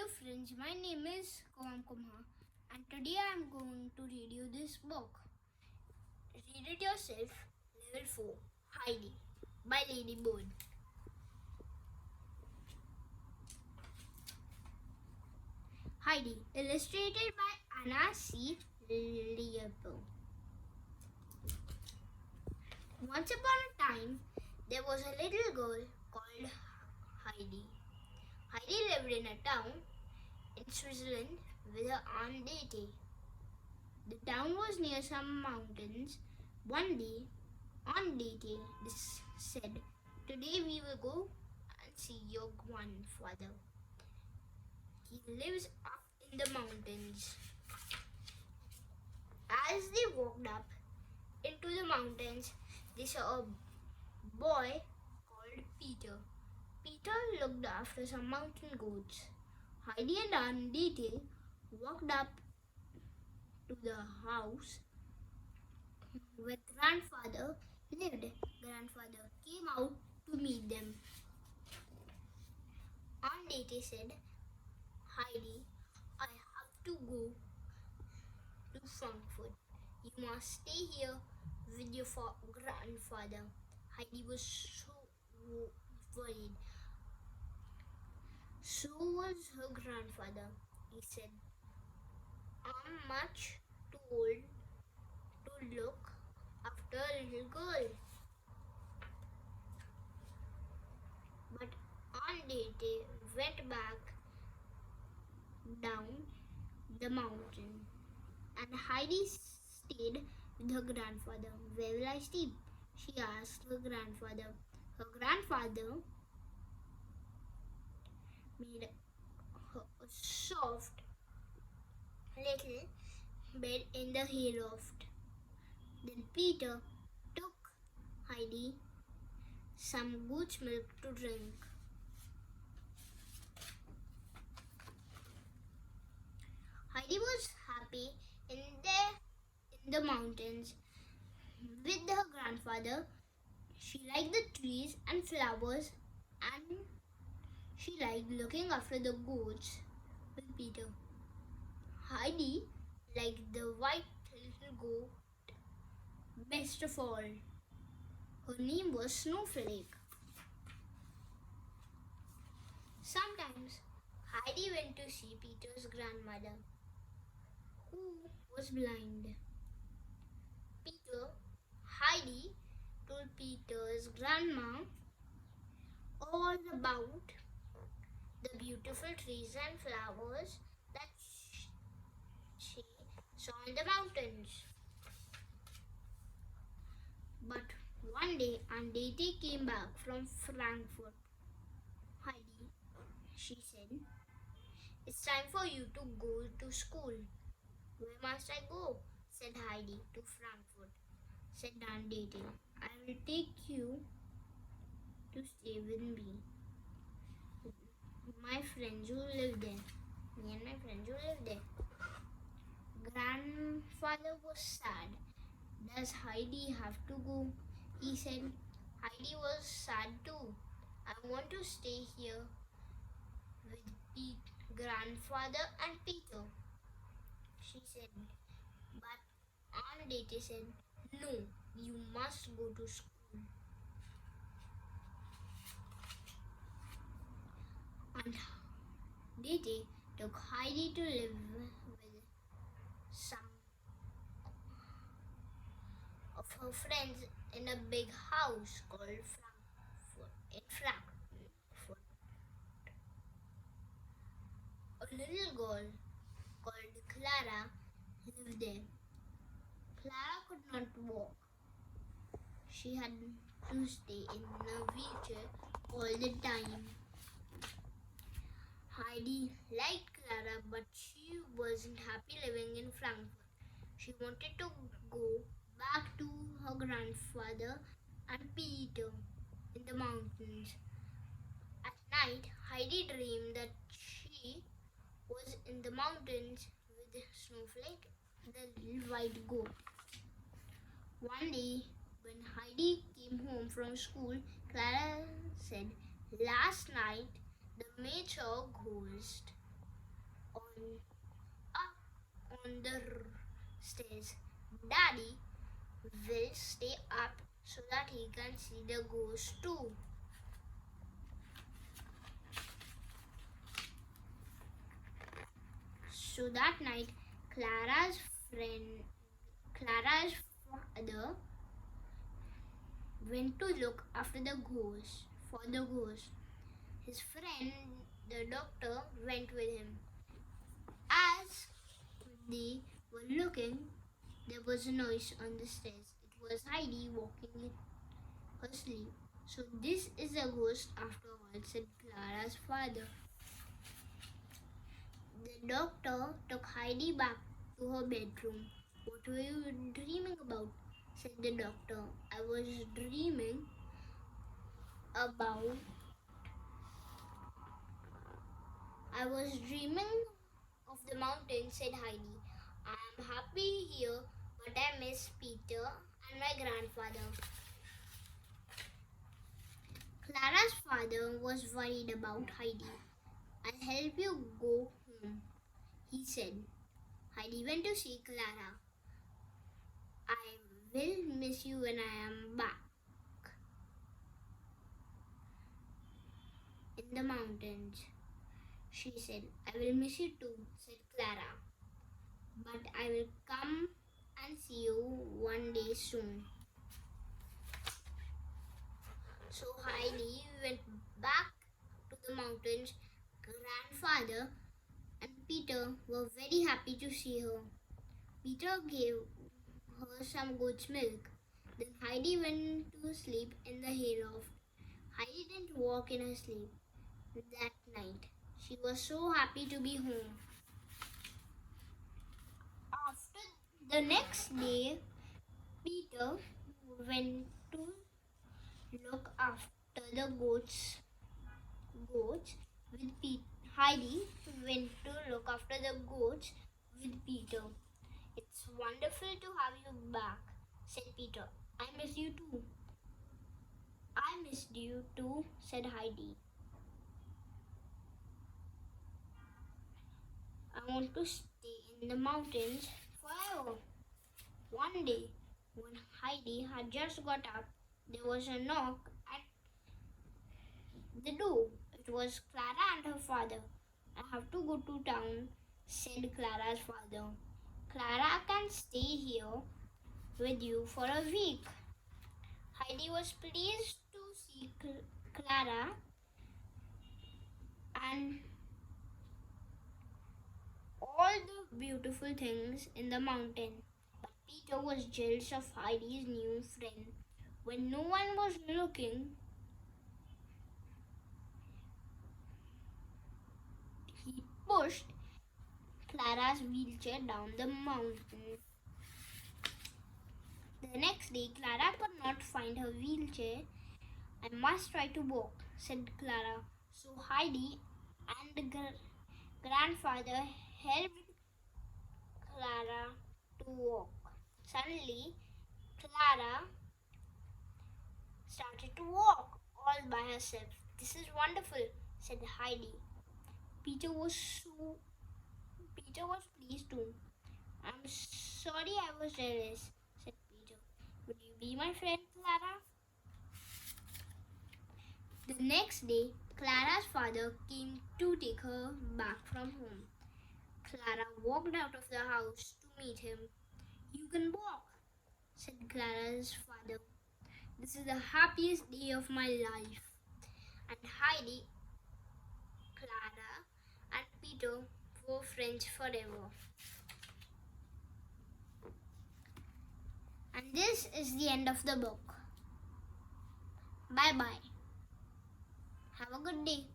Hello friends, my name is Kuvam and today I am going to read you this book. Read it yourself, Level 4, Heidi by Ladybird. Heidi, illustrated by Anna C. Leplar. Once upon a time, there was a little girl called Heidi. Heidi lived in a town in Switzerland with her aunt Dete. The town was near some mountains. One day, Aunt Dete said, "Today we will go and see your grandfather. He lives up in the mountains." As they walked up into the mountains, they saw a boy called Peter. Peter looked after some mountain goats. Heidi and Aunt Dete walked up to the house where grandfather lived. Grandfather came out to meet them. Aunt Dete said, "Heidi, I have to go to Frankfurt. You must stay here with your grandfather." Heidi was so worried. So was her grandfather. He said, "I'm much too old to look after a little girl." But Aunt Dete went back down the mountain and Heidi stayed with her grandfather. "Where will I sleep?" she asked her grandfather. Her grandfather made her a soft little bed in the hayloft. Then Peter took Heidi some goat's milk to drink. Heidi was happy in the mountains with her grandfather. She liked the trees and flowers, and she liked looking after the goats with Peter. Heidi liked the white little goat best of all. Her name was Snowflake. Sometimes Heidi went to see Peter's grandmother, who was blind. Heidi told Peter's grandma all about the beautiful trees and flowers that she saw in the mountains. But one day Aunt Dete came back from Frankfurt. "Heidi," she said, "it's time for you to go to school." "Where must I go?" said Heidi. "To Frankfurt," said Aunt Dete. "I will take you to stay with me. My friends who live there. Me and my friends who live there." Grandfather was sad. "Does Heidi have to go?" he said. Heidi was sad too. "I want to stay here with grandfather and Peter," she said. But Aunt Dete said, "No, you must go to school." Aunt Dete took Heidi to live with some of her friends in a big house called Frankfurt. A little girl called Clara lived there. Clara could not walk. She had to stay in a wheelchair all the time. Heidi liked Clara, but she wasn't happy living in Frankfurt. She wanted to go back to her grandfather and Peter in the mountains. At night, Heidi dreamed that she was in the mountains with Snowflake, the little white goat. One day, when Heidi came home from school, Clara said, "Last night the maid saw a ghost." up on the stairs. Daddy will stay up so that he can see the ghost too. So that night, Clara's father went to look after the ghost. His friend, the doctor, went with him. As they were looking, there was a noise on the stairs. It was Heidi walking in her sleep. So this is a ghost after all, said Clara's father. The doctor took Heidi back to her bedroom. What were you dreaming about? Said the doctor. I was dreaming of the mountain, said Heidi. I am happy here, but I miss Peter and my grandfather. Clara's father was worried about Heidi. I'll help you go home, he said. Heidi went to see Clara. I will miss you when I am back in the mountains, she said. I will miss you too, said Clara. But I will come and see you one day soon. So Heidi went back to the mountains. Grandfather and Peter were very happy to see her. Peter gave her some goat's milk. Then Heidi went to sleep in the hayloft. Heidi didn't walk in her sleep that night. She was so happy to be home. After the next day, Peter went to look after the goats with Peter. Heidi went to look after the goats with Peter. It's wonderful to have you back, said Peter. I miss you too. I missed you too, said Heidi. I want to stay in the mountains forever. One day, when Heidi had just got up, there was a knock at the door. It was Clara and her father. I have to go to town, said Clara's father. Clara can stay here with you for a week. Heidi was pleased to see Clara and all the beautiful things in the mountain. But Peter was jealous of Heidi's new friend. When no one was looking, he pushed Clara's wheelchair down the mountain. The next day, Clara could not find her wheelchair. I must try to walk, said Clara. So Heidi and grandfather helped Clara to walk. Suddenly, Clara started to walk all by herself. This is wonderful, said Heidi. Peter was pleased too. I'm sorry I was jealous, said Peter. Would you be my friend, Clara? The next day, Clara's father came to take her back from home. Clara walked out of the house to meet him. You can walk, said Clara's father. This is the happiest day of my life. And Heidi, Clara, and Peter were friends forever. And this is the end of the book. Bye bye. Have a good day.